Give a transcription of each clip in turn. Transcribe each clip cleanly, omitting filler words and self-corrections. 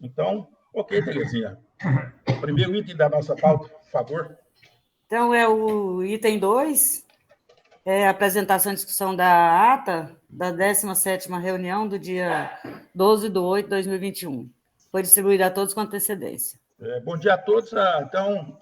Então, ok, Terezinha. Primeiro item da nossa pauta, por favor. Então, é o item 2, a apresentação e discussão da ata da 17ª reunião do dia 12/8/2021. Foi distribuída a todos com antecedência. Bom dia a todos. Então,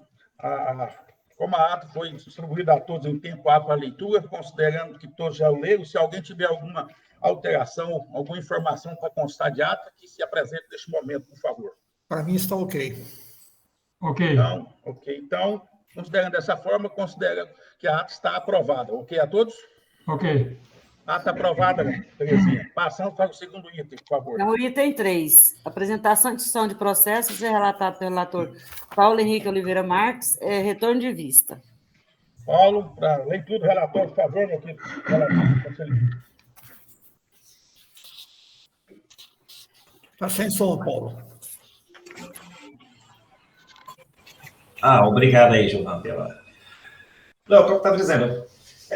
como a ata foi distribuída a todos em tempo hábil para leitura, considerando que todos já o leram, se alguém tiver alguma alteração, alguma informação para constar de ata, que se apresente neste momento, por favor. Para mim está ok. Ok. Então, considerando dessa forma, considera que a ata está aprovada. Ok a todos? Ok. Ata aprovada, Terezinha. Passando para o segundo item, por favor. Então, o item 3, apresentação e discussão de processos, é relatado pelo relator Paulo Henrique Oliveira Marques, retorno de vista. Paulo, para leitura do relatório, por favor, meu querido conselheiro. Está sem som, Paulo. Obrigado aí, Gilvan, pela... Não, como eu estava dizendo, eu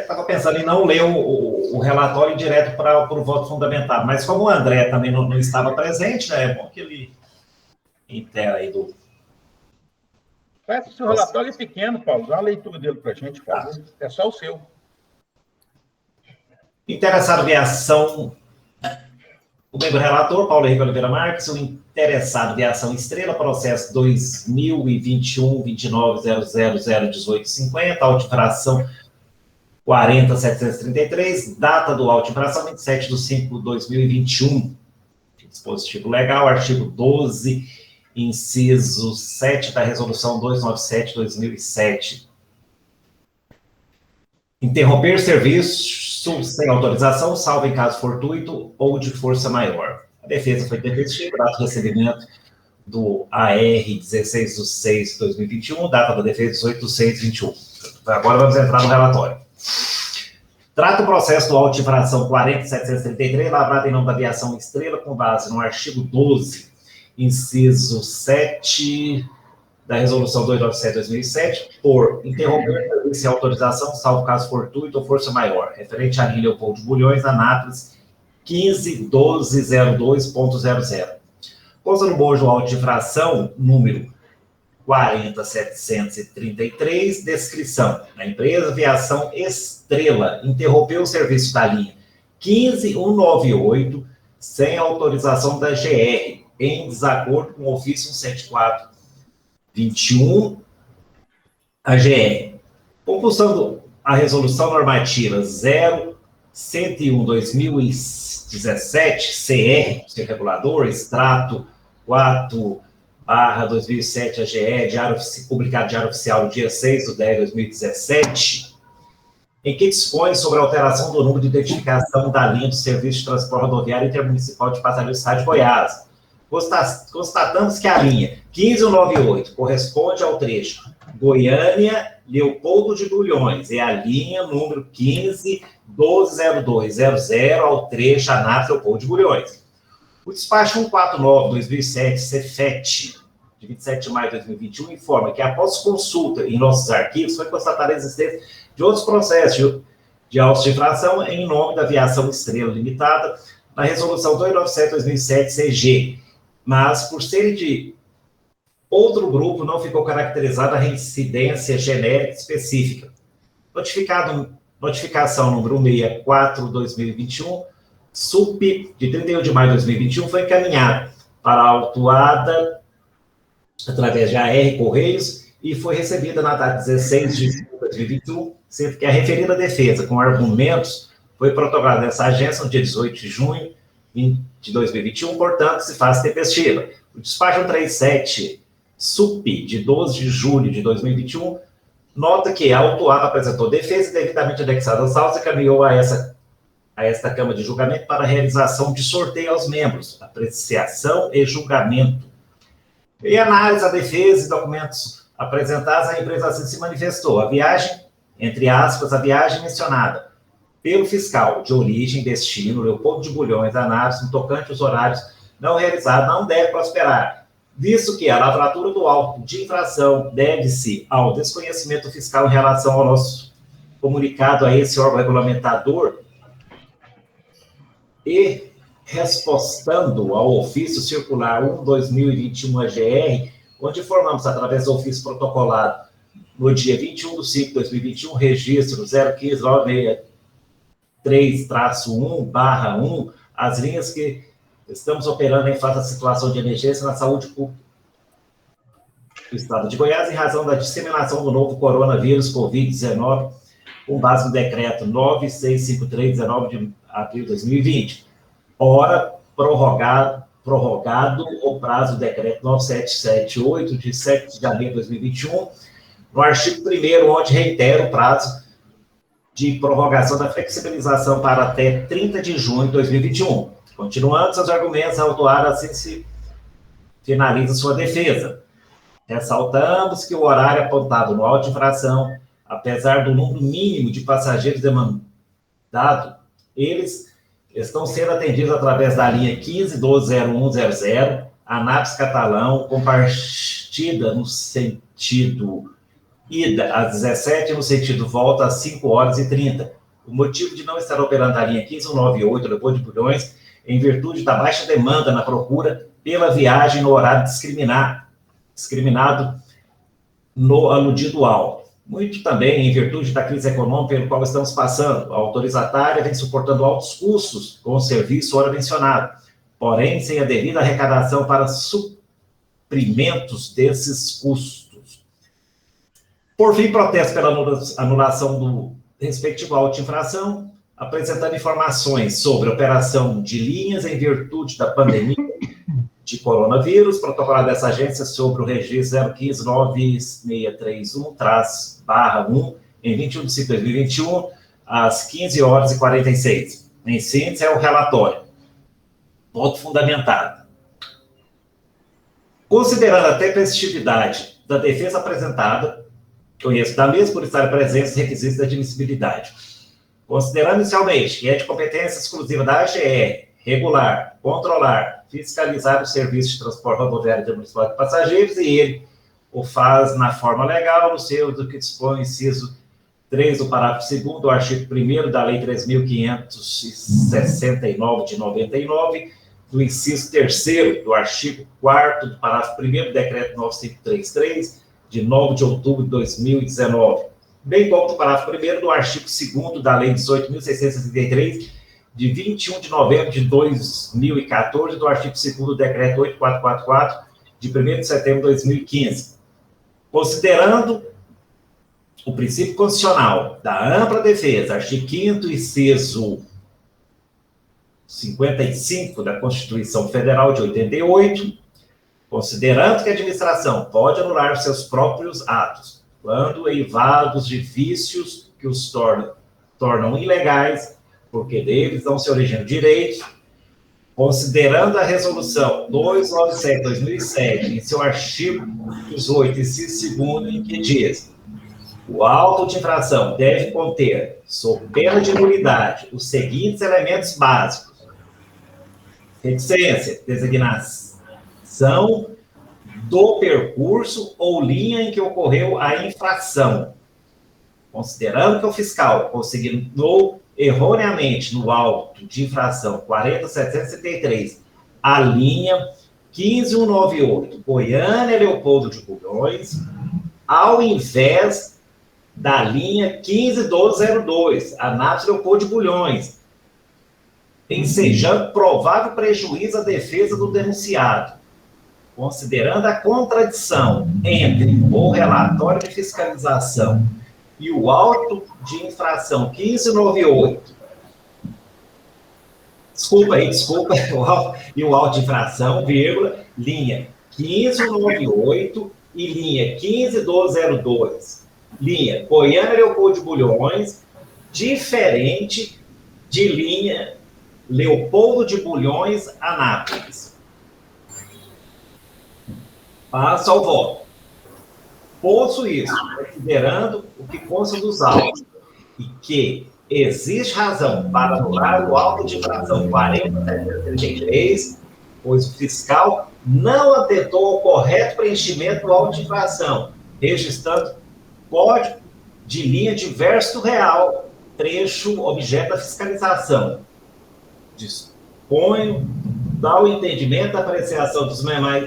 estava pensando em não ler o relatório direto para o voto fundamentado, mas como o André também não estava presente, né, é bom que ele inteira aí do... Parece que o seu relatório é pequeno, Paulo. Dá a leitura dele para a gente, por favor. É só o seu. Interessado em ação... O membro relator, Paulo Henrique Oliveira Marques, o interessado em ação Estrela, processo 2021-29.00.01850, auto-infração 40.733, data do auto-infração 27/5/2021. Dispositivo legal, artigo 12, inciso 7 da resolução 297/2007. Interromper serviço sem autorização, salvo em caso fortuito ou de força maior. A defesa foi intempestiva, data de recebimento do AR 16/6/2021, data da defesa 18/6/21. Agora vamos entrar no relatório. Trata o processo do auto de infração 40.733, lavrado em nome da aviação Estrela, com base no artigo 12, inciso 7 da resolução 297/2007, por interromper sem autorização, salvo caso fortuito ou força maior, referente à linha Leopoldo de Bulhões, Anápolis, 15.1202.00. Consta no bojo auto de infração, número 40.733, descrição. A empresa Aviação Estrela interrompeu o serviço da linha 15.198, sem autorização da GR, em desacordo com o ofício 174/21, a GR. Compulsando a resolução normativa 0101/2017, CR, seu regulador, extrato 4/2007, AGE, publicado Diário Oficial no dia 6/10/2017, em que dispõe sobre a alteração do número de identificação da linha do Serviço de Transporte Rodoviário Intermunicipal de Passageiros do Estado de Goiás. Constatamos que a linha 15.198 corresponde ao trecho Goiânia, Leopoldo de Bulhões, é a linha número 15.1202.00 ao trecho Anápolis, Leopoldo de Bulhões. O despacho 149/2007, CEFET, de 27 de maio de 2021, informa que, após consulta em nossos arquivos, foi constatada a existência de outros processos de autos de infração em nome da Aviação Estrela Limitada, na resolução 297/2007, CG, mas, por serem de outro grupo, não ficou caracterizada a reincidência genérica específica. Notificação número 64/2021, SUP, de 31 de maio de 2021, foi encaminhada para a autuada através de AR Correios e foi recebida na data 16 de julho de 2021, sendo que a referida defesa, com argumentos, foi protocolada nessa agência no dia 18 de junho de 2021, portanto, se faz tempestiva. O despacho 137 SUP, de 12 de julho de 2021, nota que a autuada apresentou defesa devidamente anexada aos autos e caminhou a esta Câmara de Julgamento para a realização de sorteio aos membros, apreciação e julgamento. Em análise da defesa e documentos apresentados, a empresa assim se manifestou. A viagem, entre aspas, a viagem mencionada pelo fiscal de origem, destino, Leopoldo de Bulhões, Anápolis, no tocante aos horários não realizados, não deve prosperar, visto que a lavratura do auto de infração deve-se ao desconhecimento fiscal em relação ao nosso comunicado a esse órgão regulamentador e respostando ao ofício circular 1/2021 AGR, onde informamos, através do ofício protocolado, no dia 21/5/2021, registro 015-963-1/1, as linhas que estamos operando em face da situação de emergência na saúde pública do Estado de Goiás, em razão da disseminação do novo coronavírus Covid-19, com base no decreto 9653/19 de abril de 2020. Ora, prorrogado o prazo do decreto 9778, de 7 de abril de 2021, no artigo 1º, onde reitera o prazo de prorrogação da flexibilização para até 30 de junho de 2021. Continuando seus argumentos, a autuada assim se finaliza sua defesa. Ressaltamos que o horário apontado no auto de infração, apesar do número mínimo de passageiros demandado, eles estão sendo atendidos através da linha 15-12-0100, Anápolis Catalão, com partida no sentido ida às 17 e no sentido volta às 5h30. O motivo de não estar operando a linha 1598, Leopoldo de Bulhões, em virtude da baixa demanda na procura pela viagem no horário discriminado no aludido ao. Muito também em virtude da crise econômica pelo qual estamos passando. A autorizatária vem suportando altos custos com o serviço ora mencionado, porém sem a devida arrecadação para suprimentos desses custos. Por fim, protesto pela anulação do respectivo auto de infração, apresentando informações sobre operação de linhas em virtude da pandemia de coronavírus, protocolado dessa agência sobre o registro 015-9631-1, em 21 de 5 de 2021, às 15h46. Em síntese, é o relatório. Voto fundamentado. Considerando a tempestividade da defesa apresentada, conheço da mesma por estar presentes os requisitos da admissibilidade. Considerando inicialmente que é de competência exclusiva da AGR, regular, controlar, fiscalizar o serviço de transporte rodoviário de transporte de passageiros, e ele o faz na forma legal, no seu do que dispõe o inciso 3 do parágrafo 2º do artigo 1º da Lei 3.569 de 99, do inciso 3º do artigo 4º do parágrafo 1º do decreto 9533, de 9 de outubro de 2019, bem como do parágrafo 1º do artigo 2º da Lei 18.663, de 21 de novembro de 2014, do artigo 2º do decreto 8444, de 1º de setembro de 2015. Considerando o princípio constitucional da ampla defesa, artigo 5º, inciso 55 da Constituição Federal de 88, considerando que a administração pode anular os seus próprios atos, quando eivados de vícios que os tornam ilegais, porque deles não se originam direitos, considerando a resolução 297/2007, em seu artigo 18, inciso 2º, em que diz: o auto de infração deve conter, sob pena de nulidade, os seguintes elementos básicos: reticência, designação do percurso ou linha em que ocorreu a infração, considerando que o fiscal consignou erroneamente no auto de infração 40.773 a linha 15198 Goiânia Leopoldo de Bulhões, ao invés da linha 15.1202 Anápolis Leopoldo de Bulhões, ensejando provável prejuízo à defesa do denunciado, considerando a contradição entre o relatório de fiscalização e o auto de infração 1598, e o auto de infração, vírgula, linha 1598 e linha 15.1202, linha Goiânia Leopoldo de Bulhões, diferente de linha Leopoldo de Bulhões, Anápolis. Passo ao voto. Posto isso, considerando o que consta dos autos, e que existe razão para anular o auto de infração 40.733, pois o fiscal não atentou ao correto preenchimento do auto de infração, registrando código de linha diverso do real, trecho objeto da fiscalização. proponho dar o entendimento da apreciação dos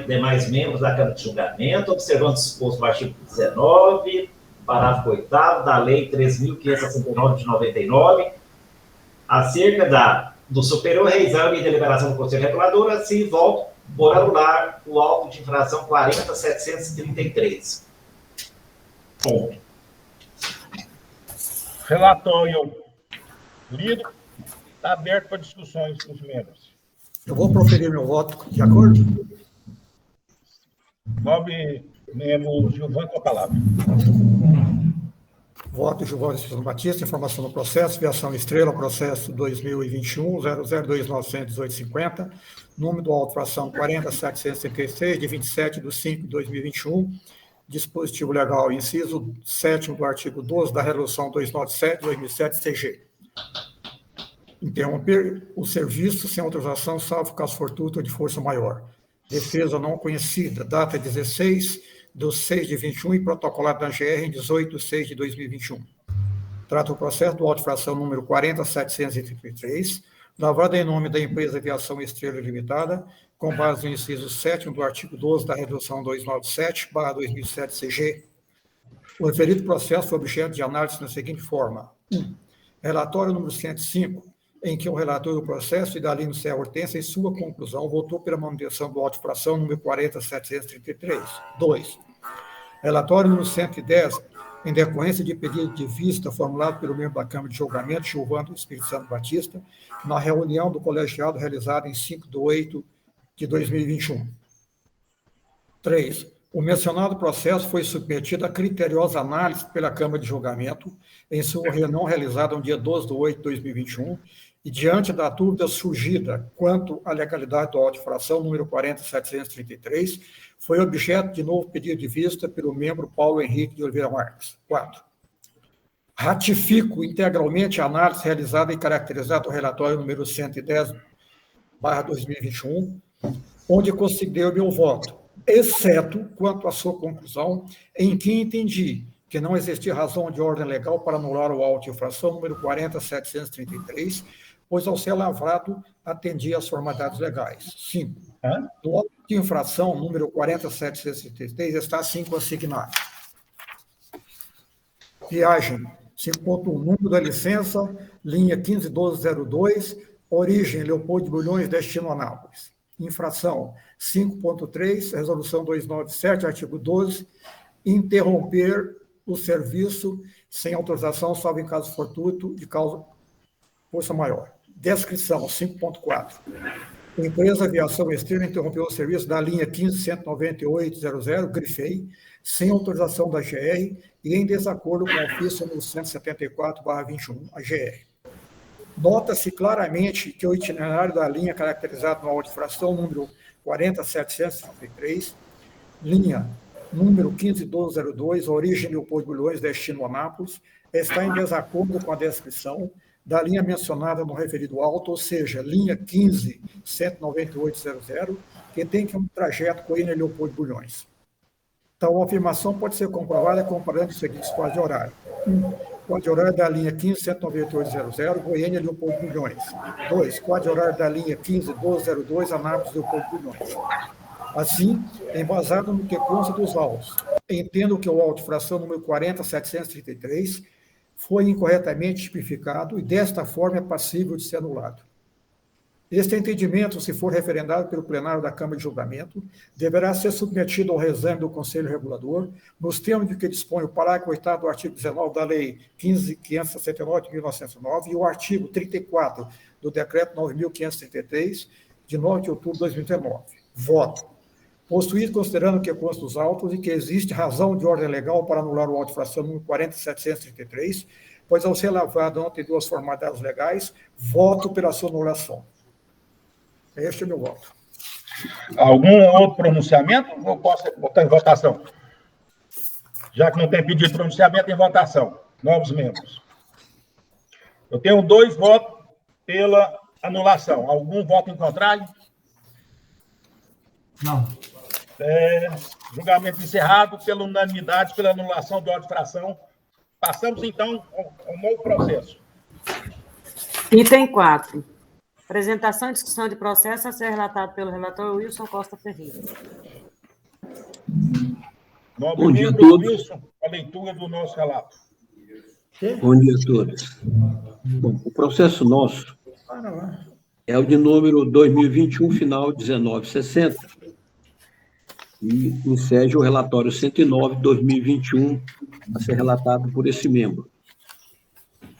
demais membros da Câmara de Julgamento, observando o disposto no artigo 19, parágrafo 8º da Lei 3.569 de 99, acerca do superior reexame e deliberação do Conselho Regulador, assim volto por anular o auto de infração 40.733. Ponto. Relatório lido, está aberto para discussões com os membros. Eu vou proferir meu voto, de acordo? Nobre membro Gilvan, com a palavra. Voto Gilvan Batista, informação do processo, viação Estrela, processo 2021-00291850, número do auto fração 40.736, de 27/5/2021, dispositivo legal, inciso 7º do artigo 12 da Resolução 297/2007 CG. Interromper o serviço sem autorização, salvo caso fortuito ou de força maior. Defesa não conhecida, data 16/6/21 e protocolado na GR em 18/6/2021. Trata o processo do auto de infração número 40.733, lavrado em nome da empresa Aviação Estrela Limitada, com base no inciso 7º do artigo 12 da Resolução 297/2007 CG. O referido processo foi objeto de análise na seguinte forma. 1. Relatório número 105, em que o relator do processo, Idalino Serra Hortência, em sua conclusão, votou pela manutenção do auto de infração número 40.733. 2. Relatório número 110, em decorrência de pedido de vista formulado pelo membro da Câmara de Julgamento, Gilvan Espírito Santo Batista, na reunião do colegiado realizada em 5/8/2021. 3. O mencionado processo foi submetido a criteriosa análise pela Câmara de Julgamento em sua reunião realizada no dia 12/8/2021 e diante da dúvida surgida quanto à legalidade do auto de infração número 40.733, foi objeto de novo pedido de vista pelo membro Paulo Henrique de Oliveira Marques. 4. Ratifico integralmente a análise realizada e caracterizada no relatório número 110/2021, onde considerei meu voto, exceto quanto à sua conclusão, em que entendi que não existia razão de ordem legal para anular o auto de infração número 40.733, pois, ao ser lavrado, atendia às formalidades legais. 5. No auto de infração número 40.733 está assim consignado. Viagem 5.1, número da licença, linha 151202, origem Leopoldo de Bulhões, destino Anápolis. Infração 5.3, resolução 297, artigo 12, interromper o serviço sem autorização, salvo em caso fortuito de causa força maior. Descrição 5.4. Empresa Aviação Estrela interrompeu o serviço da linha 15.198.00, grifei, sem autorização da GR e em desacordo com o ofício número 174/21, a GR. Nota-se claramente que o itinerário da linha caracterizado no auto de infração número 40.733, linha número 15.1202, origem Leopoldo de Bulhões, destino Anápolis, está em desacordo com a descrição da linha mencionada no referido auto, ou seja, linha 15.198.00, que tem que um trajeto Goiânia Leopoldo de Bulhões. Tal afirmação pode ser comprovada comparando os seguintes quadros de horário. 1. Quadro de horário da linha 15.198.00, Goiânia Leopoldo de Bulhões. 2. Quadro de horário da linha 15.1202, Anápolis Leopoldo de Bulhões. Assim, embasado no que consta dos autos, entendo que o auto de fração número 40.733 foi incorretamente tipificado e, desta forma, é passível de ser anulado. Este entendimento, se for referendado pelo plenário da Câmara de Julgamento, deverá ser submetido ao reexame do Conselho Regulador, nos termos de que dispõe o parágrafo 8º do artigo 19 da Lei 15.569 de 1909 e o artigo 34 do Decreto 9.533, de 9 de outubro de 2019. Voto. Posto isso, considerando que consta dos autos e que existe razão de ordem legal para anular o auto de infração número 40.733, pois, ao ser lavrado não tem duas formalidades legais, voto pela sua anulação. Este é o meu voto. Algum outro pronunciamento? Ou posso botar em votação? Já que não tem pedido de pronunciamento, em votação. Novos membros. Eu tenho 2 votos pela anulação. Algum voto em contrário? Não. Julgamento encerrado pela unanimidade, pela anulação do auto de infração. Passamos, então, ao novo processo. Item 4. Apresentação e discussão de processo a ser relatado pelo relator Wilson Costa Ferreira. Nobre Bom dia a membro todos. Wilson, a leitura do nosso relato. Bom dia a todos. Bom, o processo nosso é o de número 2021, final 1960, e enseja o relatório 109, 2021, a ser relatado por esse membro.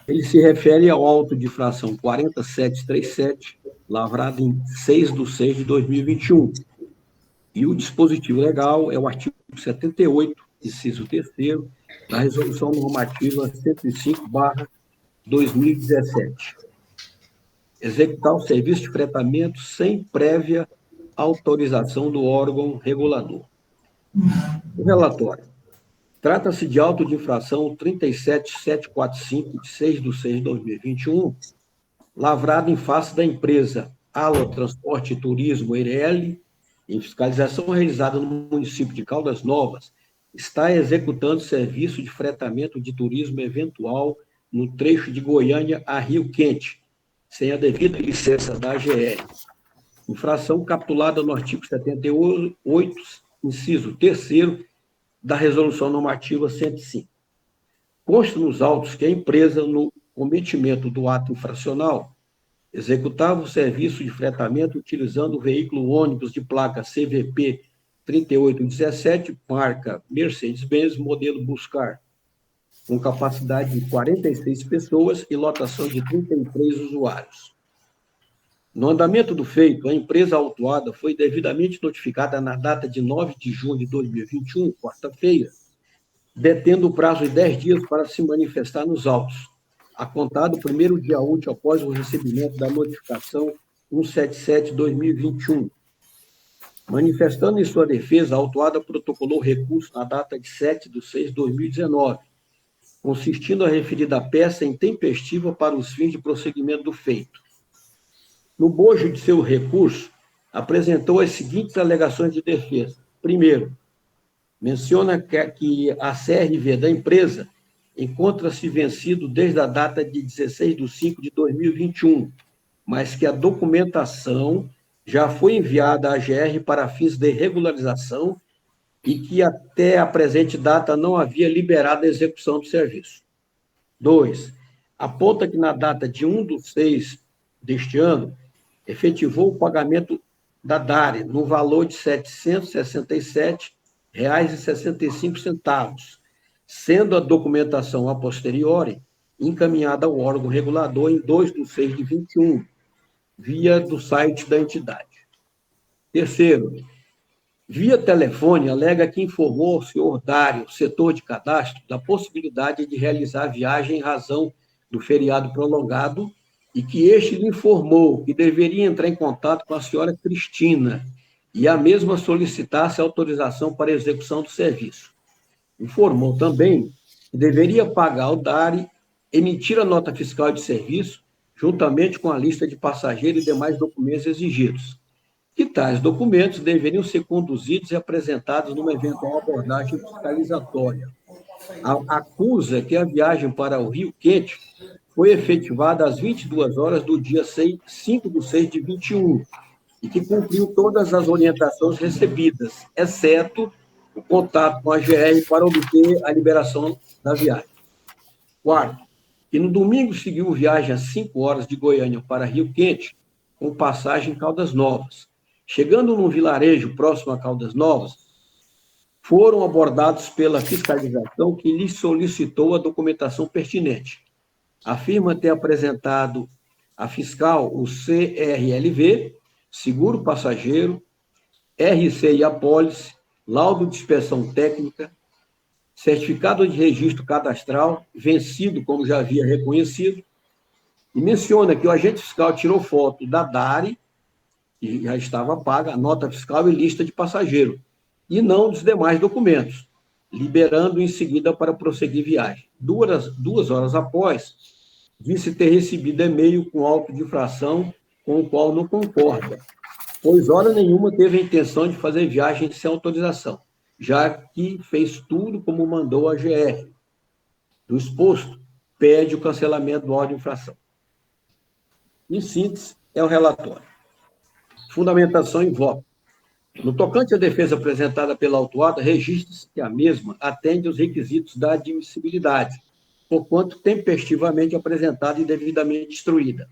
Ele se refere ao auto de infração 4737, lavrado em 6/6/2021. E o dispositivo legal é o artigo 78, inciso 3º, da Resolução Normativa 105/2017. Executar o serviço de fretamento sem prévia autorização do órgão regulador. O relatório. Trata-se de auto de infração 37745, de 6/6/2021, lavrado em face da empresa Alo Transporte e Turismo, EIRELI, em fiscalização realizada no município de Caldas Novas, está executando serviço de fretamento de turismo eventual no trecho de Goiânia a Rio Quente, sem a devida licença da AGR. Infração capitulada no artigo 78, inciso 3º, da Resolução Normativa 105. Consta nos autos que a empresa, no cometimento do ato infracional, executava o serviço de fretamento utilizando o veículo ônibus de placa CVP 3817, marca Mercedes-Benz, modelo Buscar, com capacidade de 46 pessoas e lotação de 33 usuários. No andamento do feito, a empresa autuada foi devidamente notificada na data de 9 de junho de 2021, quarta-feira, detendo o prazo de 10 dias para se manifestar nos autos, a contar do primeiro dia útil após o recebimento da notificação 177/2021. Manifestando em sua defesa, a autuada protocolou recurso na data de 7/6/2019, consistindo a referida peça intempestiva para os fins de prosseguimento do feito. No bojo de seu recurso, apresentou as seguintes alegações de defesa. Primeiro, menciona que a CRV da empresa encontra-se vencido desde a data de 16/5/2021, mas que a documentação já foi enviada à AGR para fins de regularização e que até a presente data não havia liberado a execução do serviço. 2. Aponta que na data de 1/6 deste ano, efetivou o pagamento da DARE no valor de R$ 767,65, sendo a documentação a posteriori encaminhada ao órgão regulador em 2/6/21, via do site da entidade. Terceiro, via telefone, alega que informou ao senhor Dário, setor de cadastro, da possibilidade de realizar a viagem em razão do feriado prolongado e que este lhe informou que deveria entrar em contato com a senhora Cristina e a mesma solicitasse autorização para a execução do serviço. Informou também que deveria pagar ao DARE, emitir a nota fiscal de serviço, juntamente com a lista de passageiros e demais documentos exigidos. Que tais documentos deveriam ser conduzidos e apresentados numa eventual abordagem fiscalizatória. Acusa que a viagem para o Rio Quente foi efetivada às 22 horas do dia 5/6/21 e que cumpriu todas as orientações recebidas, exceto o contato com a GR para obter a liberação da viagem. Quarto, que no domingo seguiu viagem às 5 horas de Goiânia para Rio Quente, com passagem em Caldas Novas. Chegando num vilarejo próximo a Caldas Novas, foram abordados pela fiscalização que lhes solicitou a documentação pertinente. Afirma ter apresentado à fiscal o CRLV, seguro passageiro, RC e apólice, laudo de inspeção técnica, certificado de registro cadastral, vencido, como já havia reconhecido, e menciona que o agente fiscal tirou foto da DARE, que já estava paga, a nota fiscal e lista de passageiro, e não dos demais documentos, liberando em seguida para prosseguir viagem. Duas horas após, disse ter recebido e-mail com auto de infração com o qual não concorda, pois hora nenhuma teve a intenção de fazer viagem sem autorização, já que fez tudo como mandou a GR. Do exposto, pede o cancelamento do auto de infração. Em síntese, É o relatório. Fundamentação e voto. No tocante à defesa apresentada pela autuada, registra-se que a mesma atende aos requisitos da admissibilidade, porquanto tempestivamente apresentada e devidamente instruída.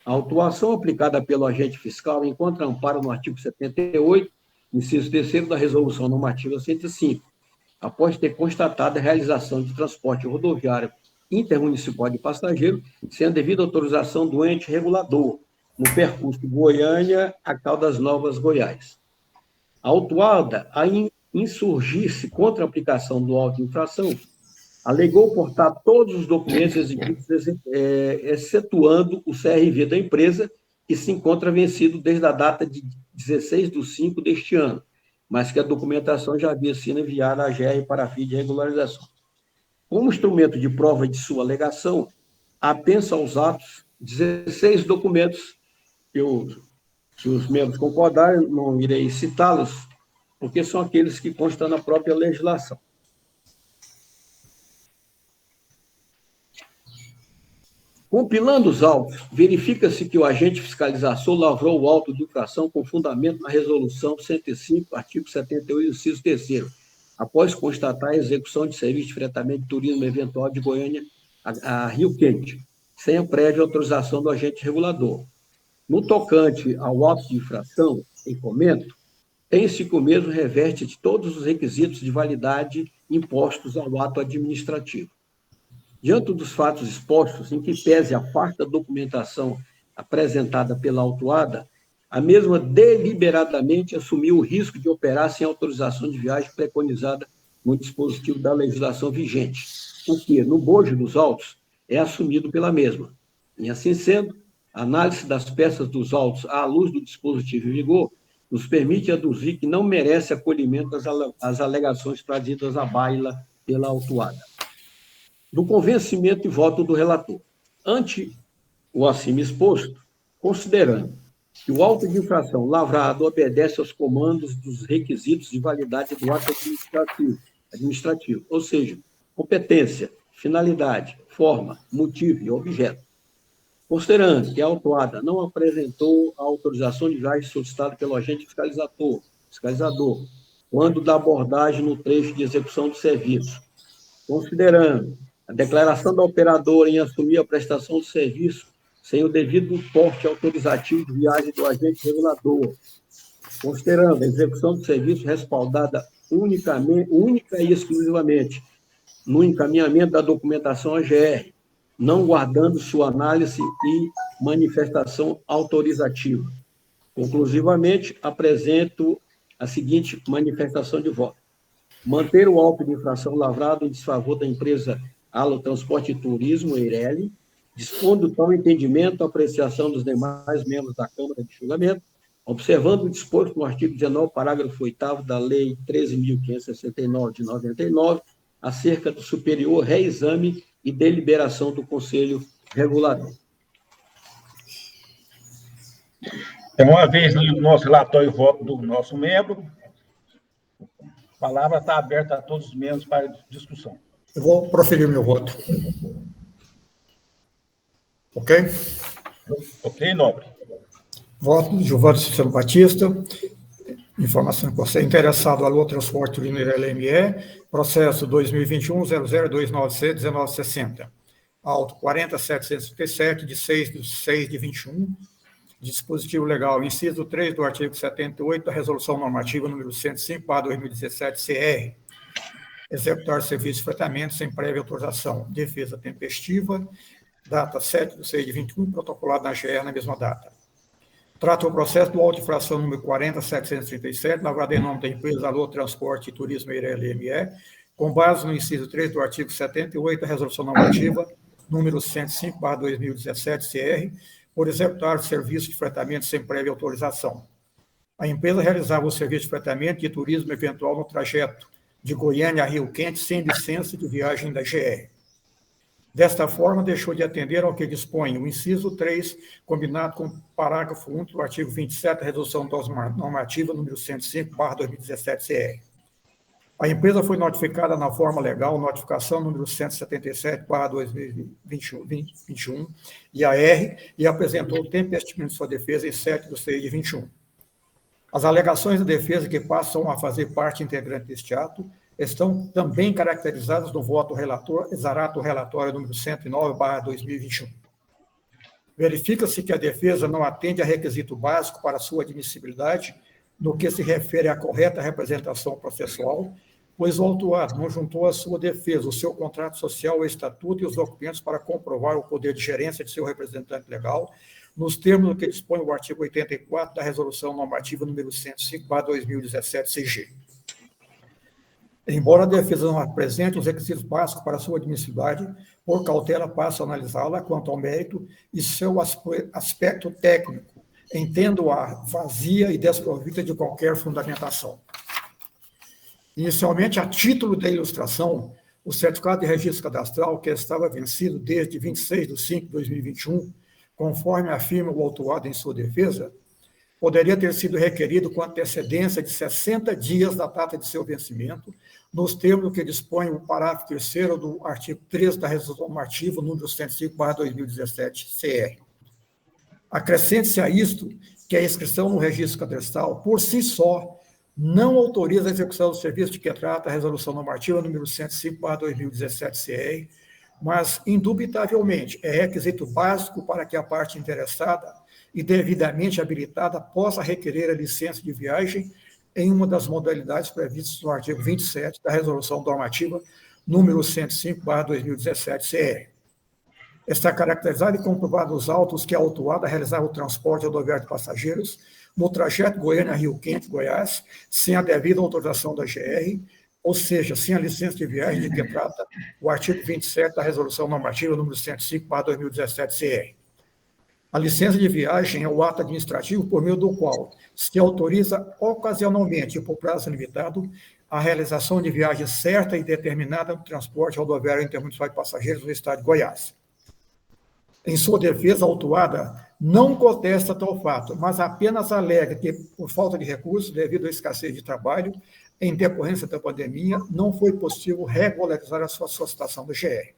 A autuação aplicada pelo agente fiscal encontra amparo no artigo 78, inciso 3º da Resolução Normativa 105, após ter constatado a realização de transporte rodoviário intermunicipal de passageiro, sem a devida autorização do ente regulador, no percurso de Goiânia a Caldas Novas, Goiás. A autuada, a insurgir-se contra a aplicação do auto de infração, alegou portar todos os documentos exigidos, excetuando o CRV da empresa, que se encontra vencido desde a data de 16/5 deste ano, mas que a documentação já havia sido enviada à GR para fim de regularização. Como instrumento de prova de sua alegação, apensa aos atos 16 documentos. Se os membros concordarem, não irei citá-los, porque são aqueles que constam na própria legislação. Compilando os autos, verifica-se que o agente fiscalizador lavrou o auto de infração com fundamento na Resolução 105, artigo 78, inciso 3º, após constatar a execução de serviço de fretamento de turismo eventual de Goiânia a Rio Quente, sem a prévia autorização do agente regulador. No tocante ao auto de infração, em comento, tem-se que o mesmo reveste de todos os requisitos de validade impostos ao ato administrativo. Diante dos fatos expostos, em que pese a farta documentação apresentada pela autuada, a mesma deliberadamente assumiu o risco de operar sem autorização de viagem preconizada no dispositivo da legislação vigente, o que, no bojo dos autos, é assumido pela mesma. E assim sendo, a análise das peças dos autos à luz do dispositivo em vigor nos permite aduzir que não merece acolhimento às alegações trazidas à baila pela autuada. Do convencimento e voto do relator. Ante o acima exposto, considerando que o auto de infração lavrado obedece aos comandos dos requisitos de validade do ato administrativo, ou seja, competência, finalidade, forma, motivo e objeto. Considerando que a autuada não apresentou a autorização de viagem solicitada pelo agente fiscalizador, quando da abordagem no trecho de execução do serviço, considerando a declaração da operadora em assumir a prestação do serviço sem o devido porte autorizativo de viagem do agente regulador, considerando a execução do serviço respaldada única e exclusivamente no encaminhamento da documentação à GR, não guardando sua análise e manifestação autorizativa. Conclusivamente, apresento a seguinte manifestação de voto. Manter o auto de infração lavrado em desfavor da empresa Alo Transporte e Turismo, EIRELI, dispondo tal entendimento a apreciação dos demais membros da Câmara de Julgamento, observando o disposto no artigo 19, parágrafo 8º da Lei 13.569, de 99, acerca do superior reexame e deliberação do Conselho Regulador. Então, uma vez no nosso relatório e voto do nosso membro, a palavra está aberta a todos os membros para discussão. Eu vou proferir meu voto. Ok? Ok, nobre. Voto de Giovanni Cicelo Batista. Informação que você é interessado, Alô Transporte Linear LME, processo 2021-0029C-1960. Auto 40737, de 6/6/21, dispositivo legal, inciso 3 do artigo 78 da Resolução Normativa número 105/2017-CR. Executar serviço de fretamento sem prévia autorização. Defesa tempestiva, data 7/6/21, protocolado na GR na mesma data. Trata o processo do auto de infração número 40737, lavrado em nome da empresa Alô Transporte e Turismo EIRELI ME, com base no inciso 3 do artigo 78 da Resolução Normativa número 105/2017-CR, por executar o serviço de fretamento sem prévia autorização. A empresa realizava o serviço de fretamento de turismo eventual no trajeto de Goiânia a Rio Quente sem licença de viagem da GR. Desta forma, deixou de atender ao que dispõe o inciso 3, combinado com o parágrafo 1 do artigo 27 da Resolução Normativa número 105/2017-CR. A empresa foi notificada na forma legal, notificação número 177/2021, IAR, e apresentou o tempestimento de sua defesa em 7/6/21. As alegações da defesa que passam a fazer parte integrante deste ato estão também caracterizadas no voto relator, exarato relatório número 109/2021. Verifica-se que a defesa não atende a requisito básico para sua admissibilidade no que se refere à correta representação processual, pois o autuado não juntou à sua defesa o seu contrato social, o estatuto e os documentos para comprovar o poder de gerência de seu representante legal, nos termos do que dispõe o artigo 84 da Resolução Normativa número 105/2017 CG. Embora a defesa não apresente os requisitos básicos para sua admissibilidade, por cautela passo a analisá-la quanto ao mérito e seu aspecto técnico, entendo-a vazia e desprovida de qualquer fundamentação. Inicialmente, a título da ilustração, o certificado de registro cadastral, que estava vencido desde 26/5/2021, conforme afirma o autuado em sua defesa, poderia ter sido requerido com antecedência de 60 dias da data de seu vencimento, nos termos que dispõe o parágrafo 3º do artigo 3 da Resolução Normativa número 105/2017 CR. Acrescente-se a isto que a inscrição no registro cadastral, por si só, não autoriza a execução do serviço de que trata a Resolução Normativa número 105/2017 CR, mas, indubitavelmente, é requisito básico para que a parte interessada e devidamente habilitada possa requerer a licença de viagem em uma das modalidades previstas no artigo 27 da Resolução Normativa número 105/2017 CR. Está caracterizado e comprovado os autos que a autuada realizava o transporte rodoviário de passageiros no trajeto Goiânia-Rio Quente, Goiás, sem a devida autorização da GR, ou seja, sem a licença de viagem de que trata o artigo 27 da Resolução Normativa número 105/2017 CR. A licença de viagem é o ato administrativo por meio do qual se autoriza ocasionalmente e por prazo limitado a realização de viagem certa e determinada no transporte rodoviário intermunicipal de passageiros no estado de Goiás. Em sua defesa, a autuada não contesta tal fato, mas apenas alega que, por falta de recursos, devido à escassez de trabalho, em decorrência da pandemia, não foi possível regularizar a sua solicitação do GR.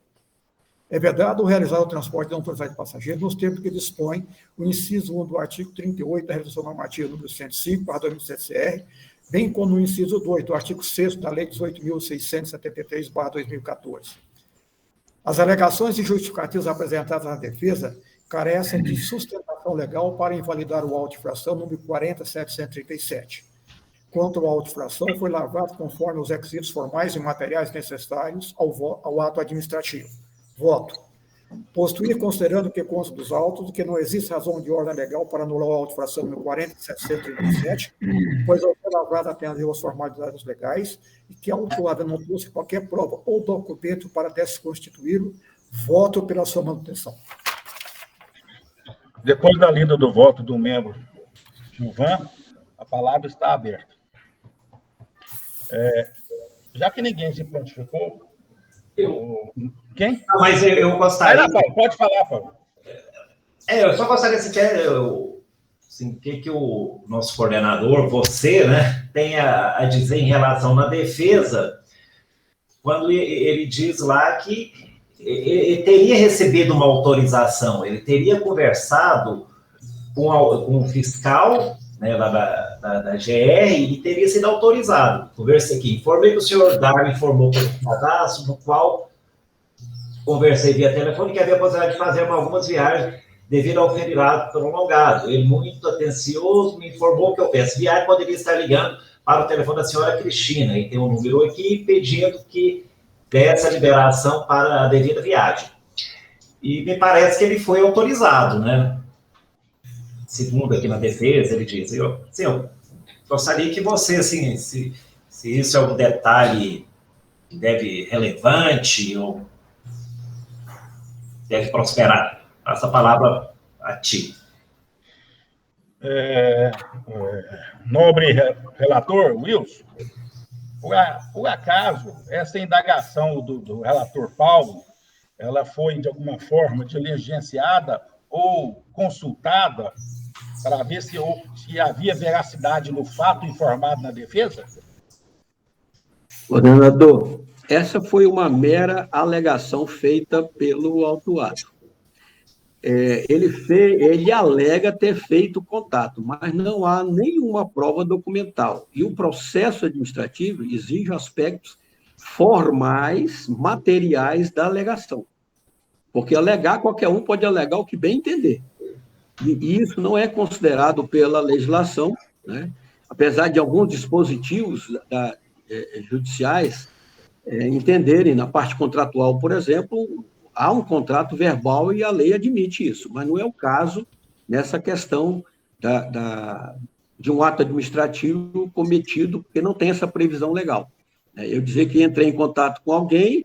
É vedado realizar o transporte não autorizado de passageiros nos termos que dispõe o inciso 1 do artigo 38 da Resolução Normativa número 105/2007 CR, bem como o inciso 2 do artigo 6º da Lei 18.673/2014. As alegações e justificativas apresentadas na defesa carecem de sustentação legal para invalidar o auto de infração número 40.737. Quanto ao auto de infração, foi lavrado conforme os requisitos formais e materiais necessários ao ato administrativo. Voto. Posto ir, considerando que consta dos autos que não existe razão de ordem legal para anular o auto de infração número 40.737, pois ao ser lavrado atendeu às formalidades legais e que a autuada não trouxe qualquer prova ou documento para desconstituí-lo, voto pela sua manutenção. Depois da lida do voto do membro Gilvan, a palavra está aberta. Já que ninguém se prontificou, quem? Mas eu gostaria... Pode falar, Paulo. Eu só gostaria de saber assim, que o nosso coordenador, você, né, tem a dizer em relação na defesa, quando ele diz lá que ele teria recebido uma autorização, ele teria conversado com o fiscal, né, lá da GR e teria sido autorizado. Conversei aqui, informei que o senhor Darwin informou pelo cadastro, no qual conversei via telefone que havia possibilidade de fazer algumas viagens devido ao feriado prolongado. Ele, muito atencioso, me informou que houvesse viagem, poderia estar ligando para o telefone da senhora Cristina, e tem um número aqui pedindo que desse a liberação para a devida viagem. E me parece que ele foi autorizado, né? Segundo aqui na defesa, ele diz, eu gostaria que você, assim, se isso é um detalhe que deve relevante ou deve prosperar. Passa a palavra a ti. Nobre relator, Wilson, por acaso, essa indagação do relator Paulo, ela foi, de alguma forma, diligenciada ou consultada para ver se havia veracidade no fato informado na defesa? Coordenador, essa foi uma mera alegação feita pelo autuado. Ele alega ter feito contato, mas não há nenhuma prova documental. E o processo administrativo exige aspectos formais, materiais da alegação. Porque alegar, qualquer um pode alegar o que bem entender. E isso não é considerado pela legislação, né? Apesar de alguns dispositivos judiciais entenderem, na parte contratual, por exemplo, há um contrato verbal e a lei admite isso, mas não é o caso nessa questão de um ato administrativo cometido, porque não tem essa previsão legal. Eu dizer que entrei em contato com alguém,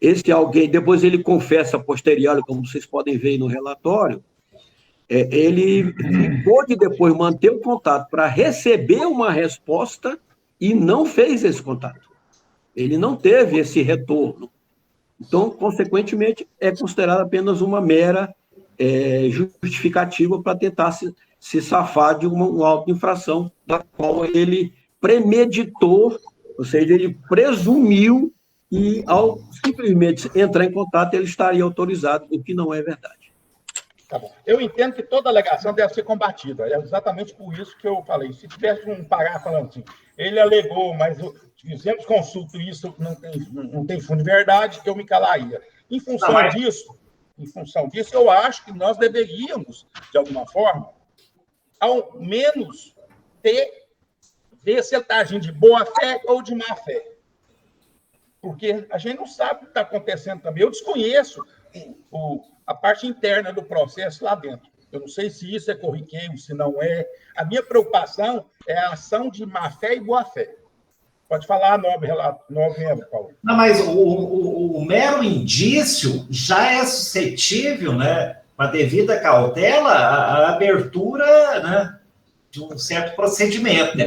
esse alguém, depois ele confessa a posteriori, como vocês podem ver aí no relatório, ele pôde depois manter o contato para receber uma resposta e não fez esse contato. Ele não teve esse retorno. Então, consequentemente, é considerado apenas uma mera justificativa para tentar se safar de uma auto-infração da qual ele premeditou, ou seja, ele presumiu e, ao simplesmente entrar em contato, ele estaria autorizado, o que não é verdade. Tá bom. Eu entendo que toda alegação deve ser combatida. É exatamente por isso que eu falei. Se tivesse um parágrafo falando assim, ele alegou, mas fizemos consulta e isso não tem fundo de verdade, que eu me calaria. Em função disso, eu acho que nós deveríamos, de alguma forma, ao menos ver se ele está agindo de boa fé ou de má fé. Porque a gente não sabe o que está acontecendo também. Eu desconheço a parte interna do processo lá dentro. Eu não sei se isso é corriqueiro, se não é. A minha preocupação é a ação de má-fé e boa-fé. Pode falar, nobre Paulo. Não, mas o mero indício já é suscetível, né, com a devida cautela, a abertura, né, de um certo procedimento, né,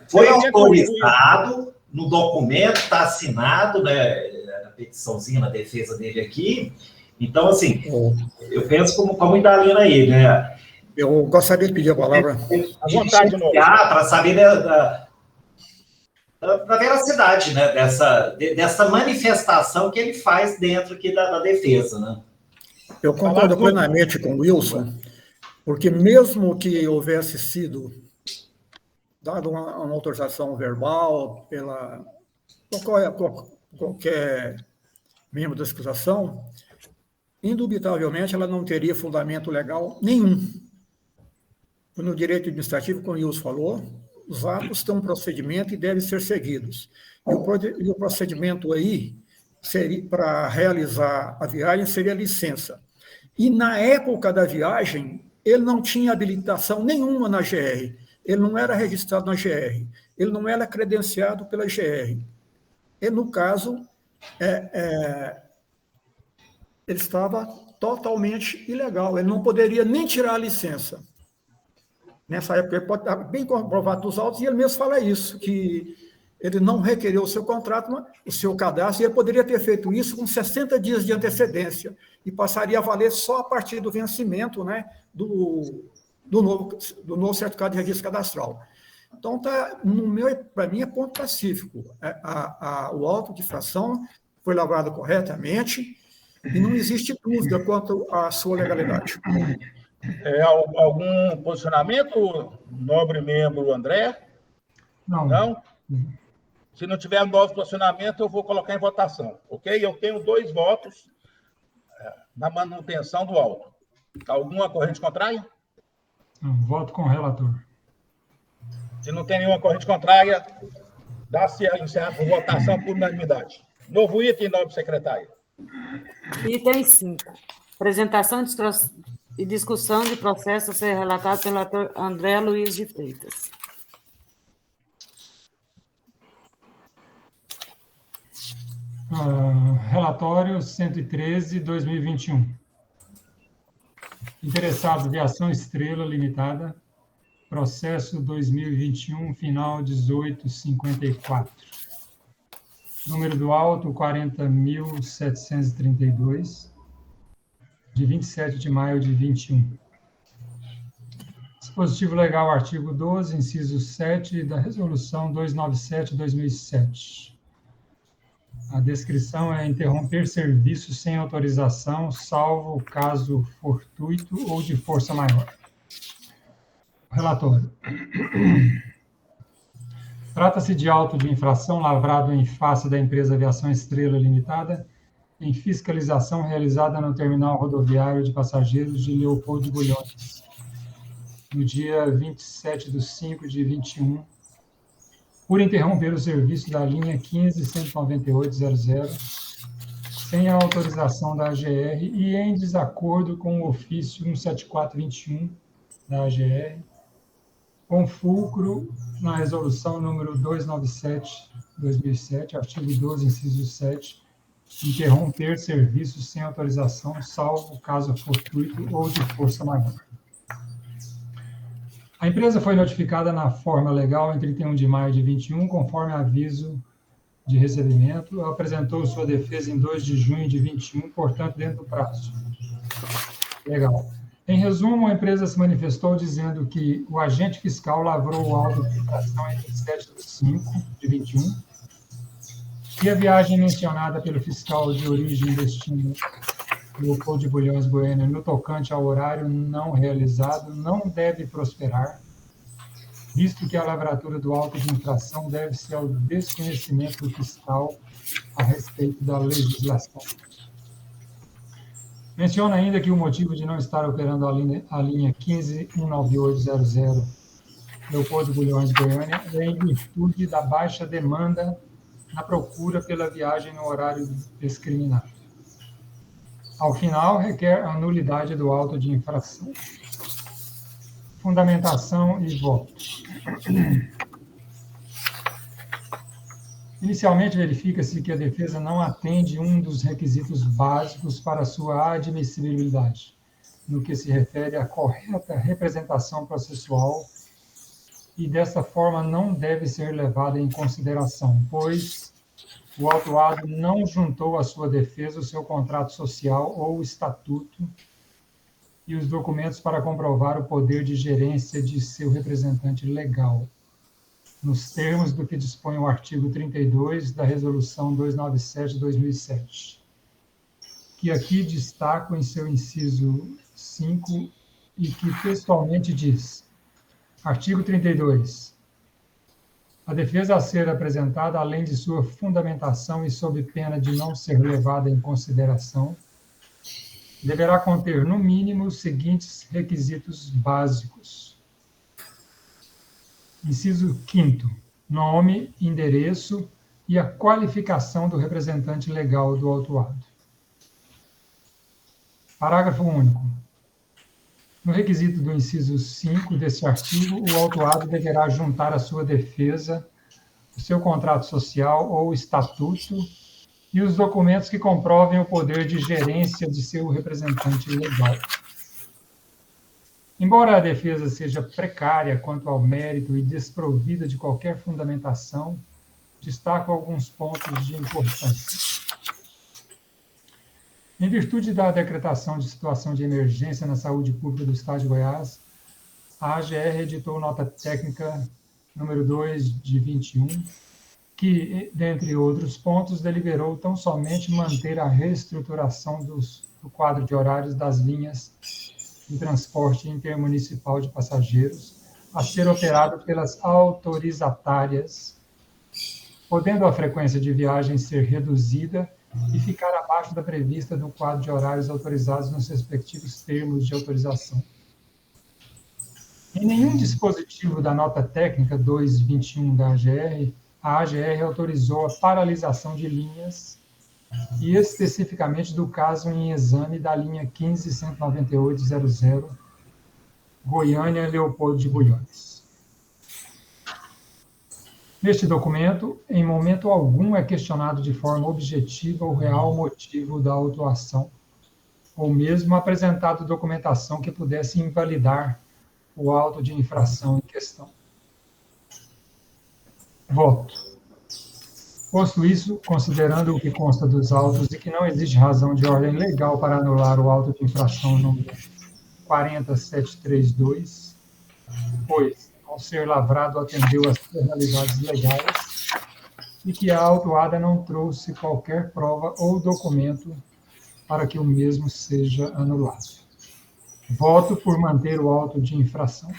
Foi autorizado no documento, está assinado, né, na petiçãozinha, na defesa dele aqui. Então, assim, eu penso como Indalina aí, né? Eu gostaria de pedir a palavra. À vontade, para saber da veracidade, né, dessa manifestação que ele faz dentro aqui da defesa, né? Eu concordo plenamente com o Wilson, porque mesmo que houvesse sido dada uma autorização verbal por qualquer membro da acusação, indubitavelmente ela não teria fundamento legal nenhum. No direito administrativo, como o Wilson falou, os atos têm um procedimento e devem ser seguidos. E o procedimento aí, para realizar a viagem, seria a licença. E na época da viagem, ele não tinha habilitação nenhuma na GR. Ele não era registrado na GR. Ele não era credenciado pela GR. E, no caso, ele estava totalmente ilegal. Ele não poderia nem tirar a licença. Nessa época, ele pode estar bem comprovado dos autos, e ele mesmo fala isso, que ele não requereu o seu contrato, o seu cadastro, e ele poderia ter feito isso com 60 dias de antecedência, e passaria a valer só a partir do vencimento, né, do novo certificado de registro cadastral. Então, para mim, é ponto pacífico. O auto de infração foi lavrado corretamente, e não existe dúvida quanto à sua legalidade. Algum posicionamento, nobre membro André? Não? Se não tiver novo posicionamento, eu vou colocar em votação, ok? Eu tenho 2 votos na manutenção do auto. Alguma corrente contrária? Não, voto com o relator. Se não tem nenhuma corrente contrária, dá-se a encerrar por votação por unanimidade. Novo item, nobre secretário. Item 5. Apresentação e discussão de processo a ser relatado pelo relator André Luiz de Freitas. Relatório 113/2021. Interessado, Viação Estrela Limitada, processo 2021, final 1854. Número do auto 40.732, de 27 de maio de 21. Dispositivo legal, artigo 12, inciso 7 da Resolução 297/2007. A descrição é interromper serviço sem autorização, salvo caso fortuito ou de força maior. Relatório. Trata-se de auto de infração lavrado em face da empresa Aviação Estrela Limitada, em fiscalização realizada no terminal rodoviário de passageiros de Leopoldo de Bulhões, no dia 27/5/21, por interromper o serviço da linha 15.198.00, sem a autorização da AGR e em desacordo com o ofício 17421 da AGR, com fulcro na resolução número 297/2007, artigo 12, inciso 7, interromper serviço sem autorização, salvo caso fortuito ou de força maior. A empresa foi notificada na forma legal em 31 de maio de 21, conforme aviso de recebimento, apresentou sua defesa em 2 de junho de 21, portanto, dentro do prazo. Legal. Em resumo, a empresa se manifestou dizendo que o agente fiscal lavrou o auto de infração em 27/5/21, e a viagem mencionada pelo fiscal de origem e destino Leopoldo de Bulhões, Goiânia, no tocante ao horário não realizado, não deve prosperar, visto que a lavratura do auto de infração deve-se ao desconhecimento do fiscal a respeito da legislação. Menciona ainda que o motivo de não estar operando a linha 15.198.00 Leopoldo de Bulhões, Goiânia, é em virtude da baixa demanda na procura pela viagem no horário discriminado. Ao final, requer a nulidade do auto de infração. Fundamentação e voto. Inicialmente, verifica-se que a defesa não atende um dos requisitos básicos para sua admissibilidade, no que se refere à correta representação processual, e dessa forma não deve ser levada em consideração, pois o autuado não juntou à sua defesa o seu contrato social ou estatuto e os documentos para comprovar o poder de gerência de seu representante legal, nos termos do que dispõe o artigo 32 da Resolução 297/2007, que aqui destaco em seu inciso 5 e que textualmente diz: artigo 32. A defesa a ser apresentada, além de sua fundamentação e sob pena de não ser levada em consideração, deverá conter, no mínimo, os seguintes requisitos básicos. Inciso 5º. Nome, endereço e a qualificação do representante legal do autuado. Parágrafo único. No requisito do inciso 5 desse artigo, o autuado deverá juntar à sua defesa o seu contrato social ou estatuto e os documentos que comprovem o poder de gerência de seu representante legal. Embora a defesa seja precária quanto ao mérito e desprovida de qualquer fundamentação, destaco alguns pontos de importância. Em virtude da decretação de situação de emergência na saúde pública do Estado de Goiás, a AGR editou nota técnica número 2 de 21, que, dentre outros pontos, deliberou tão somente manter a reestruturação do quadro de horários das linhas de transporte intermunicipal de passageiros a ser operado pelas autorizatárias, podendo a frequência de viagem ser reduzida e ficar abaixo da prevista no quadro de horários autorizados nos respectivos termos de autorização. Em nenhum dispositivo da nota técnica 221 da AGR, a AGR autorizou a paralisação de linhas e especificamente do caso em exame da linha 15.198.00 Goiânia, Leopoldo de Bulhões. Neste documento, em momento algum é questionado de forma objetiva o real motivo da autuação, ou mesmo apresentado documentação que pudesse invalidar o auto de infração em questão. Voto. Posto isso, considerando o que consta dos autos e que não existe razão de ordem legal para anular o auto de infração número 40732, pois, ao ser lavrado, atendeu às formalidades legais e que a autuada não trouxe qualquer prova ou documento para que o mesmo seja anulado. Voto por manter o auto de infração.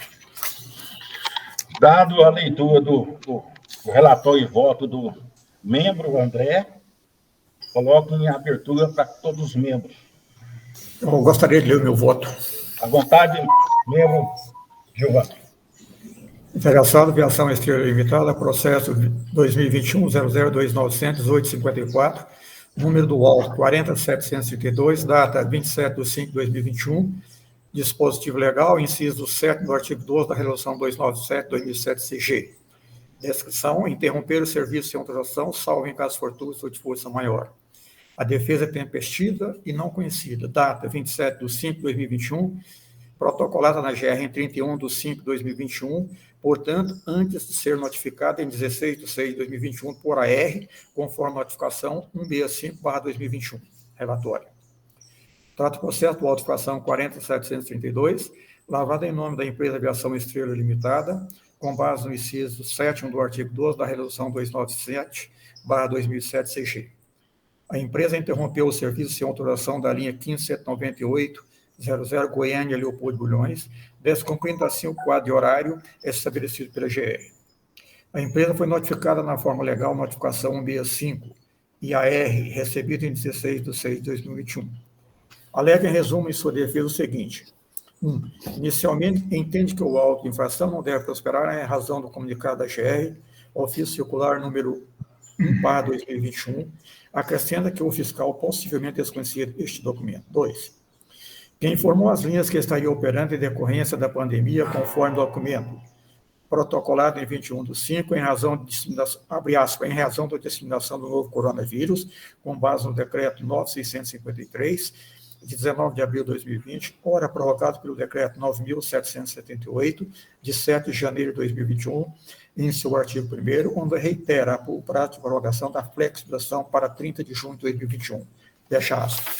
Dado a leitura do relatório e voto do membro André, coloco em abertura para todos os membros. Eu gostaria de ler o meu voto. À vontade, membro Gilvan. Interessado, Aviação Estrela Limitada, processo 2021-002900-854, número do auto 40732, data 27/5/2021, dispositivo legal, inciso 7 do artigo 12 da Resolução 297/2007-CG. Descrição: interromper o serviço sem autorização, salvo em caso fortuito ou de força maior. A defesa tempestiva e não conhecida, data 27/5/2021, protocolada na GR em 31/5/2021, portanto, antes de ser notificada em 16/6/2021 por AR, conforme notificação 165/2021. Relatório. Trata o processo do auto de infração 40732, lavrado em nome da empresa Aviação Estrela Limitada, com base no inciso 7º do artigo 12 da Resolução 297/2007-CG. A empresa interrompeu o serviço sem autorização da linha 15798-00 Goiânia Leopoldo Bulhões, descumprindo assim o quadro de horário estabelecido pela GR. A empresa foi notificada na forma legal notificação 165 e AR, recebida em 16/6/2021. Alega em resumo em sua defesa o seguinte: 1. Inicialmente, entende que o auto de infração não deve prosperar em razão do comunicado da GR, ofício circular número 1/2021, acrescenta que o fiscal possivelmente desconhecia este documento. 2. Que informou as linhas que estaria operando em decorrência da pandemia, conforme o documento protocolado em 21/5, em razão da disseminação do novo coronavírus, com base no decreto 9.653, de 19 de abril de 2020, ora prorrogado pelo decreto 9.778, de 7 de janeiro de 2021, em seu artigo 1º, onde reitera o prazo de prorrogação da flexibilização para 30 de junho de 2021. Fecha aspas.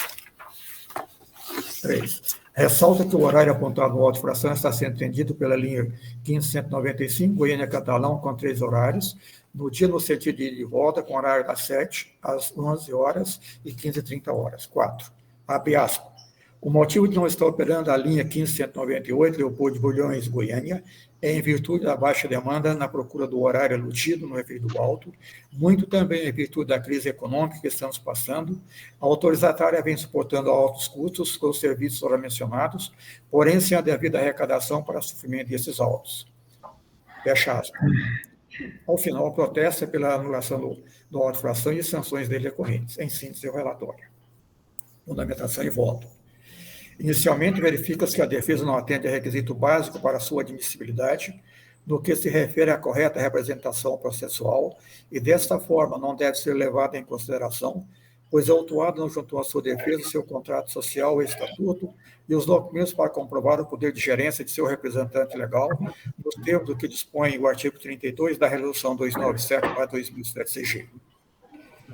3. Ressalta que o horário apontado no auto de infração está sendo atendido pela linha 1595, Goiânia-Catalão, com 3 horários, no dia no sentido de ida e volta, com horário das 7 às 11 horas e 15h30. 4. Abre aspas. O motivo de não estar operando a linha 15198, Leopoldo Bulhões, Goiânia, é em virtude da baixa demanda na procura do horário alutido no referido auto, muito também em virtude da crise econômica que estamos passando. A autorizatária vem suportando altos custos com os serviços ora mencionados, porém sem a devida arrecadação para suprimento desses autos. Fecha aspas. Ao final, protesta pela anulação do auto de infração e sanções dele decorrentes. Em síntese, o relatório. Fundamentação e voto. Inicialmente, verifica-se que a defesa não atende a requisito básico para sua admissibilidade, no que se refere à correta representação processual, e desta forma não deve ser levada em consideração, pois o autuado não juntou à sua defesa seu contrato social e estatuto e os documentos para comprovar o poder de gerência de seu representante legal, nos termos do que dispõe o artigo 32 da Resolução 297/2007-CG.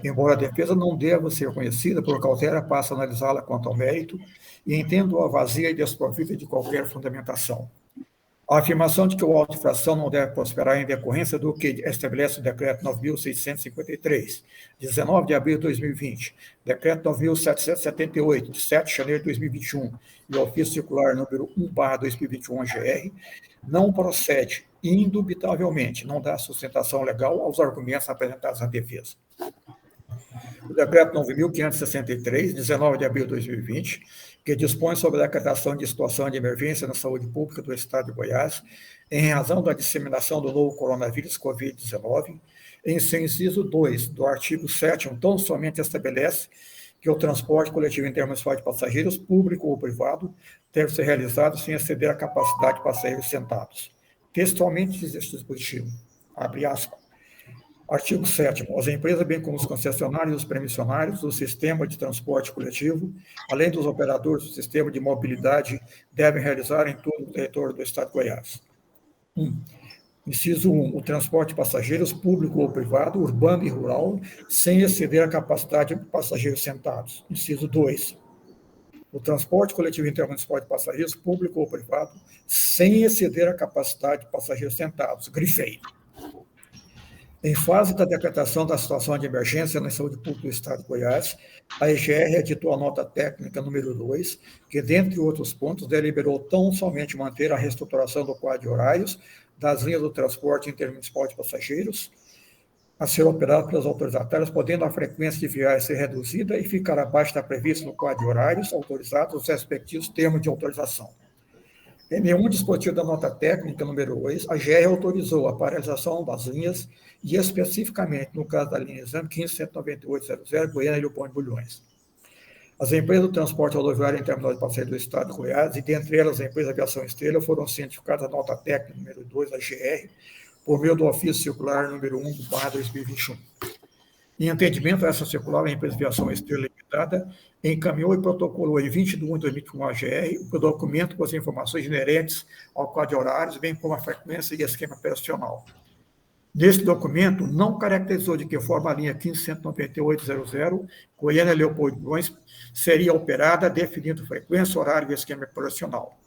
Embora a defesa não deva ser conhecida, por cautela passa a analisá-la quanto ao mérito e entendo-a vazia e desprovida de qualquer fundamentação. A afirmação de que o auto de infração não deve prosperar em decorrência do que estabelece o decreto 9.653, de 19 de abril de 2020, decreto 9.778, de 7 de janeiro de 2021, e o ofício circular número 1/2021 GR, não procede, indubitavelmente, não dá sustentação legal aos argumentos apresentados na defesa. O decreto 9.563, 19 de abril de 2020, que dispõe sobre a decretação de situação de emergência na saúde pública do Estado de Goiás, em razão da disseminação do novo coronavírus Covid-19, em seu inciso 2 do artigo 7º, tão somente estabelece que o transporte coletivo intermunicipal de passageiros, público ou privado, deve ser realizado sem exceder a capacidade de passageiros sentados. Textualmente diz este dispositivo, abre aspas. Artigo 7º. As empresas, bem como os concessionários e os permissionários do sistema de transporte coletivo, além dos operadores do sistema de mobilidade, devem realizar em todo o território do Estado de Goiás. 1. Inciso 1. O transporte de passageiros, público ou privado, urbano e rural, sem exceder a capacidade de passageiros sentados. Inciso 2. o transporte coletivo intermunicipal de passageiros, público ou privado, sem exceder a capacidade de passageiros sentados, grifei. Em fase da decretação da situação de emergência na saúde pública do Estado de Goiás, a EGR editou a nota técnica número 2, que, dentre outros pontos, deliberou tão somente manter a reestruturação do quadro de horários das linhas do transporte intermunicipal de passageiros a ser operado pelas autorizatárias, podendo a frequência de viagem ser reduzida e ficar abaixo da prevista no quadro de horários autorizados os respectivos termos de autorização. Em nenhum dispositivo da nota técnica número 2, a GR autorizou a paralisação das linhas e, especificamente, no caso da linha Exame 15.198.00, Goiânia e Leopoldo de Bulhões. As empresas do transporte rodoviário em terminal de passageiros do Estado de Goiás, e dentre elas a empresa Aviação Estrela, foram cientificadas a nota técnica número 2, a GR, por meio do ofício circular número 1/2021. Em atendimento a essa circular, a empresa Aviação Estrela Limitada encaminhou e protocolou em 20 de 1 de 2021 à GR o documento com as informações inerentes ao quadro de horários, bem como a frequência e esquema operacional. Neste documento, não caracterizou de que forma a linha 15.198.00, Goiânia Leopoldo de Bulhões, seria operada, definindo frequência, horário e esquema operacional.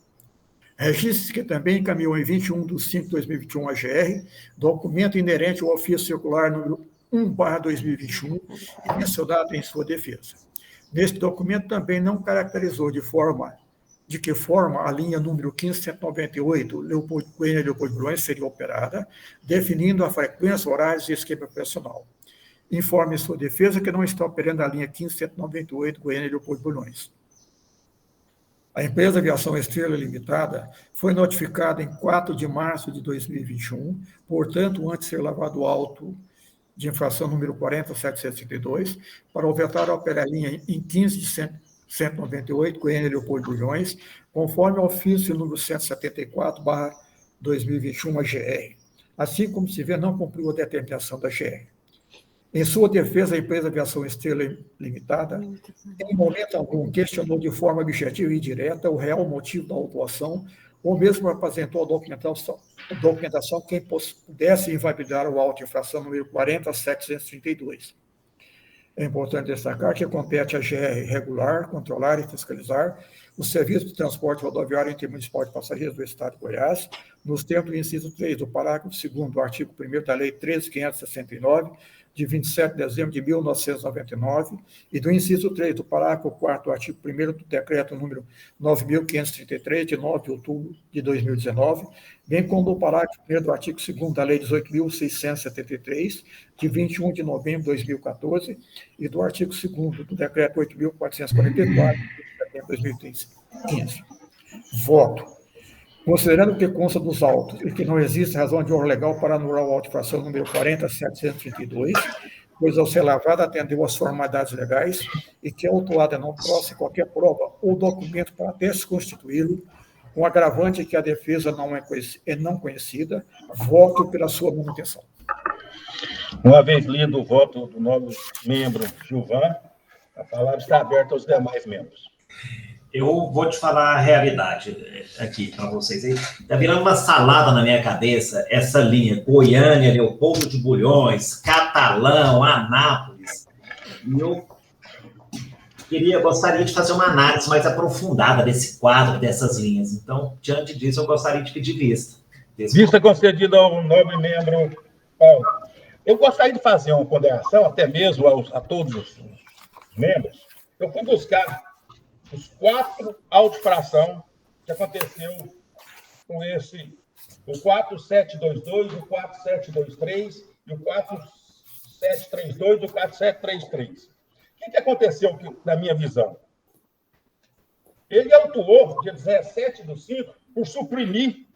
Registre-se que também encaminhou em 21 de 5 de 2021 à GR, documento inerente ao ofício circular número 1/2021 e mencionado em sua defesa. Neste documento também não caracterizou de que forma a linha número 15.198, Goiânia Leopoldo de Bulhões, seria operada, definindo a frequência, horários e esquema operacional. Informe em sua defesa que não está operando a linha 15.198, Goiânia Leopoldo de Bulhões. A empresa Aviação Estrela Limitada foi notificada em 4 de março de 2021, portanto, antes de ser lavado auto de infração número 40.732, para ofertar a operar a linha em 15.198, Goiânia Leopoldo de Bulhões, conforme o ofício número 174/2021, a GR. Assim como se vê, não cumpriu a determinação da GR. Em sua defesa, a empresa Aviação Estrela Limitada, em momento algum, questionou de forma objetiva e direta o real motivo da autuação, ou mesmo apresentou a documentação que pudesse invalidar o auto de infração número 40.732. É importante destacar que compete à GR regular, controlar e fiscalizar o serviço de transporte rodoviário intermunicipal de passageiros do Estado de Goiás, nos termos do inciso 3 do parágrafo 2º do artigo 1º da Lei 13.569, de 27 de dezembro de 1999, e do inciso 3 do parágrafo 4º do artigo 1º do decreto número 9.533, de 9 de outubro de 2019, bem como do parágrafo 1º do artigo 2º da Lei 18.673, de 21 de novembro de 2014, e do artigo 2º do decreto 8.444, de setembro de 2015. Voto. Considerando que consta dos autos e que não existe razão de ordem legal para anular o auto de infração número 40.732, pois ao ser lavrada atendeu às formalidades legais e que a autuada não trouxe qualquer prova ou documento para desconstituí-lo, com agravante que a defesa não conhecida, voto pela sua manutenção. Uma vez lido o voto do novo membro Gilvan, a palavra está aberta aos demais membros. Eu vou te falar a realidade aqui para vocês. Está virando uma salada na minha cabeça essa linha Goiânia, Leopoldo de Bulhões, Catalão, Anápolis. E eu gostaria de fazer uma análise mais aprofundada desse quadro, dessas linhas. Então, diante disso, eu gostaria de pedir vista. Vista concedida ao nobre membro Paulo. Eu gostaria de fazer uma ponderação, até mesmo a todos os membros. Eu fui buscar os 4 auto-infração que aconteceu com esse, o 4722, o 4723 e o 4732 e o 4733. O que aconteceu, na minha visão? Ele autuou, dia 17/5, por suprimir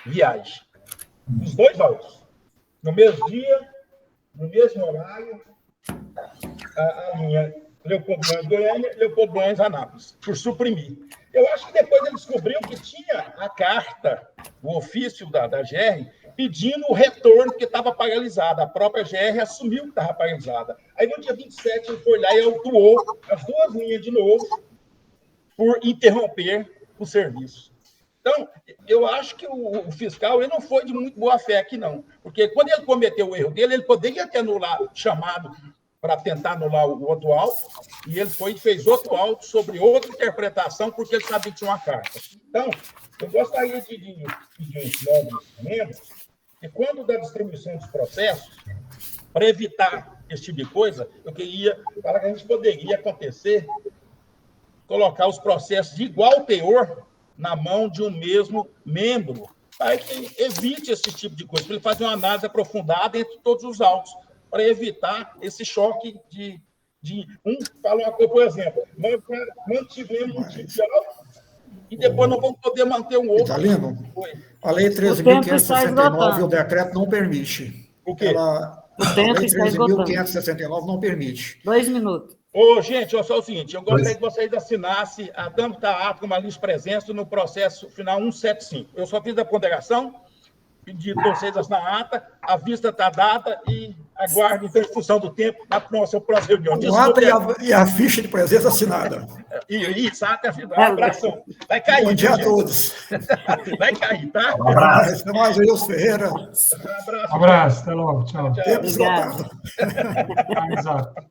viagem. Os 2 autos. No mesmo dia, no mesmo horário, a linha Leopoldo Bulhões, Goiânia, Leopoldo Bulhões, Anápolis, por suprimir. Eu acho que depois ele descobriu que tinha a carta, o ofício da GR, pedindo o retorno, porque estava paralisada. A própria GR assumiu que estava paralisada. Aí, no dia 27, ele foi lá e autuou as 2 linhas de novo por interromper o serviço. Então, eu acho que o fiscal ele não foi de muito boa fé aqui, não. Porque quando ele cometeu o erro dele, ele poderia ter anulado, chamado para tentar anular o outro auto, e ele foi e fez outro auto sobre outra interpretação, porque ele sabia que tinha uma carta. Então, eu gostaria de pedir aos nobres membros que, quando da distribuição dos processos, para evitar esse tipo de coisa, eu queria falar que a gente poderia acontecer, colocar os processos de igual teor na mão de um mesmo membro, para que evite esse tipo de coisa, para ele fazer uma análise aprofundada entre todos os autos, para evitar esse choque de um falar uma coisa, por exemplo, nós mantivemos um tipo de auto e depois não vamos poder manter um outro. Italino, a Lei 13.569 e o decreto não permite. O quê? A Lei 13.569 não permite. 2 minutos. Ô, gente, olha só o seguinte, eu gostaria que vocês assinassem a tanto da ata como a lista de presença no processo final 175. Eu só fiz a ponderação, pedi para vocês assinar a ata, a vista está dada e aguardo, então, em função do tempo, na próxima reunião. O ata e a ficha de presença assinada. Isso, ata e a ficha. Um abração. Vai cair. Bom dia a todos. Vai cair, tá? Um abraço. Até mais, Wilson Ferreira. Um abraço, até logo, tchau. Tempo esgotado. Exato.